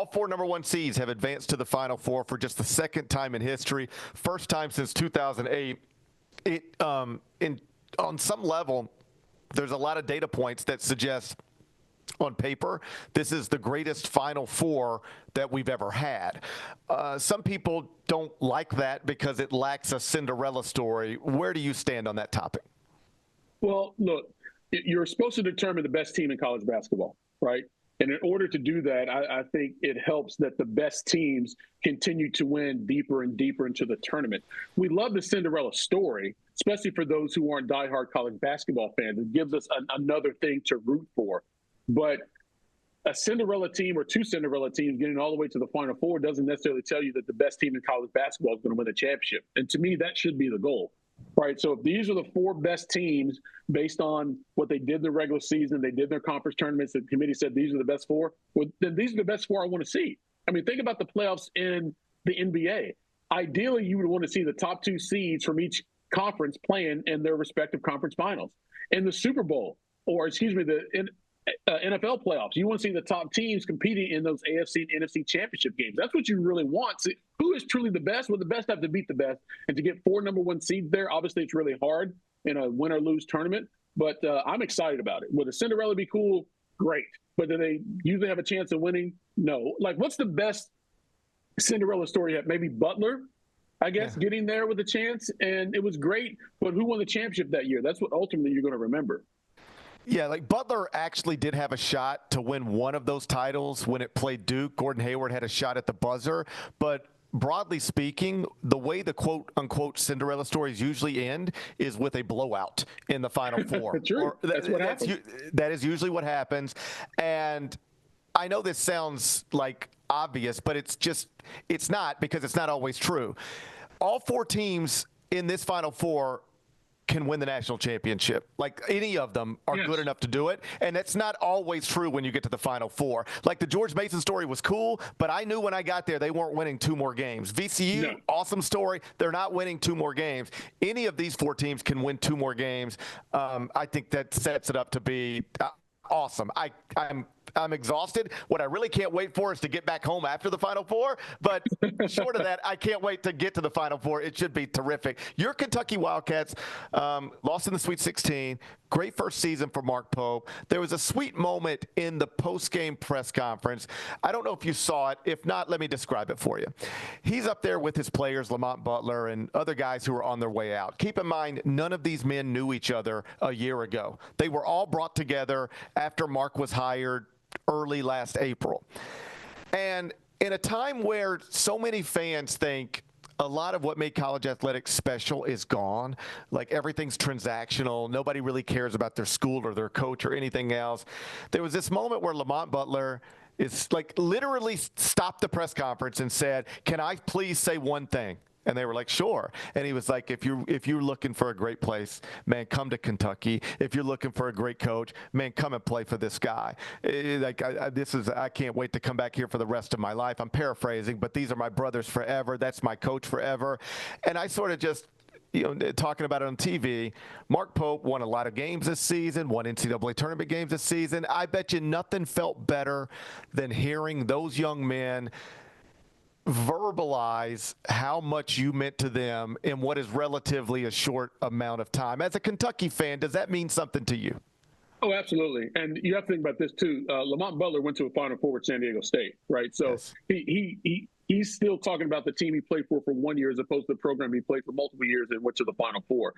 All 4 number 1 seeds have advanced to the Final Four for just the second time in history, first time since 2008. On some level, there's a lot of data points that suggest on paper, this is the greatest Final Four that we've ever had. Some people don't like that because it lacks a Cinderella story. Where do you stand on that topic? Well, look, you're supposed to determine the best team in college basketball, right? And in order to do that, I think it helps that the best teams continue to win deeper and deeper into the tournament. We love the Cinderella story, especially for those who aren't diehard college basketball fans. It gives us another thing to root for. But a Cinderella team or 2 Cinderella teams getting all the way to the Final Four doesn't necessarily tell you that the best team in college basketball is going to win the championship. And to me, that should be the goal, right? So if these are the 4 best teams based on what they did in the regular season, they did their conference tournaments, the committee said these are the best 4, well, then these are the best 4 I want to see. I mean, think about the playoffs in the NBA. Ideally, you would want to see the top 2 seeds from each conference playing in their respective conference finals. In the Super Bowl, or excuse me, NFL playoffs, you want to see the top teams competing in those AFC and NFC championship games. That's what you really want. See, who is truly the best? Well, the best have to beat the best. And to get 4 number 1 seeds there, obviously it's really hard in a win or lose tournament. But I'm excited about it. Would a Cinderella be cool? Great. But do they usually have a chance of winning? No. Like, what's the best Cinderella story yet? Maybe Butler, I guess, getting there with a chance. And it was great. But who won the championship that year? That's what ultimately you're going to remember. Yeah, like Butler actually did have a shot to win one of those titles when it played Duke. Gordon Hayward had a shot at the buzzer. But broadly speaking, the way the quote-unquote Cinderella stories usually end is with a blowout in the Final Four. True. That's what happens. That is usually what happens. And I know this sounds like obvious, but it's not, because it's not always true. All 4 teams in this Final Four can win the national championship. Like, any of them are good enough to do it. And that's not always true when you get to the Final Four. Like, the George Mason story was cool, but I knew when I got there they weren't winning 2 more games. VCU, awesome story. They're not winning 2 more games. Any of these 4 teams can win 2 more games. I think that sets it up to be awesome. I'm exhausted. What I really can't wait for is to get back home after the Final Four. But short of that, I can't wait to get to the Final Four. It should be terrific. Your Kentucky Wildcats lost in the Sweet 16. Great first season for Mark Pope. There was a sweet moment in the post-game press conference. I don't know if you saw it. If not, let me describe it for you. He's up there with his players, Lamont Butler, and other guys who are on their way out. Keep in mind, none of these men knew each other a year ago. They were all brought together after Mark was hired early last April. And in a time where so many fans think a lot of what made college athletics special is gone, like everything's transactional, nobody really cares about their school or their coach or anything else, there was this moment where Lamont Butler is like literally stopped the press conference and said, "Can I please say one thing?" And they were like, "Sure." And he was like, if you're looking for a great place, man, come to Kentucky. If you're looking for a great coach, man, come and play for this guy. I can't wait to come back here for the rest of my life. I'm paraphrasing, but these are my brothers forever. That's my coach forever. And I sort of just, talking about it on TV, Mark Pope won a lot of games this season, won NCAA tournament games this season. I bet you nothing felt better than hearing those young men verbalize how much you meant to them in what is relatively a short amount of time. As a Kentucky fan, does that mean something to you? Oh, absolutely. And you have to think about this too. Lamont Butler went to a Final Four with San Diego State, right? So he's still talking about the team he played for 1 year as opposed to the program he played for multiple years and went to the Final Four.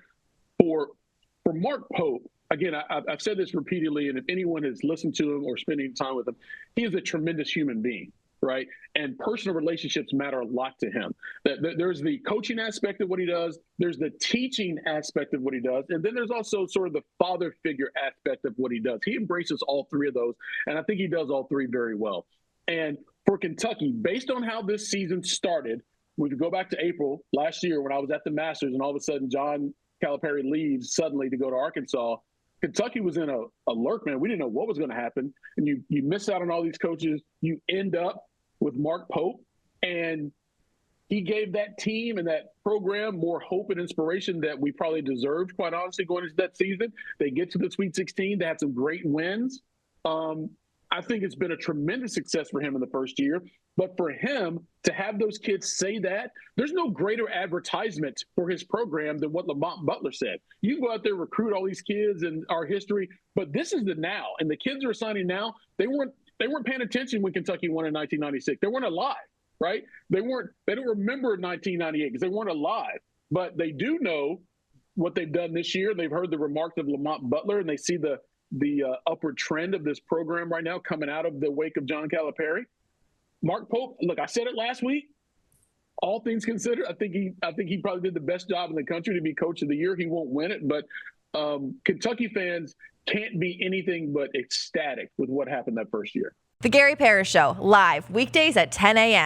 For Mark Pope, again, I've said this repeatedly, and if anyone has listened to him or spending time with him, he is a tremendous human being. Right. And personal relationships matter a lot to him. There's the coaching aspect of what he does. There's the teaching aspect of what he does. And then there's also sort of the father figure aspect of what he does. He embraces all 3 of those. And I think he does all 3 very well. And for Kentucky, based on how this season started, we could go back to April last year when I was at the Masters and all of a sudden John Calipari leaves suddenly to go to Arkansas. Kentucky was in a lurk, man. We didn't know what was going to happen. And you miss out on all these coaches. You end up with Mark Pope, and he gave that team and that program more hope and inspiration that we probably deserved, quite honestly, going into that season. They get to the Sweet 16. They had some great wins. I think it's been a tremendous success for him in the first year. But for him to have those kids say that, there's no greater advertisement for his program than what Lamont Butler said. You go out there, recruit all these kids and our history, but this is the now. And the kids who are signing now, they weren't paying attention when Kentucky won in 1996. They weren't alive, right? They don't remember 1998 because they weren't alive. But they do know what they've done this year. They've heard the remarks of Lamont Butler, and they see the upward trend of this program right now coming out of the wake of John Calipari. Mark Pope, look, I said it last week. All things considered, I think he probably did the best job in the country to be coach of the year. He won't win it, but Kentucky fans can't be anything but ecstatic with what happened that first year. The Gary Parrish Show, live weekdays at 10 a.m.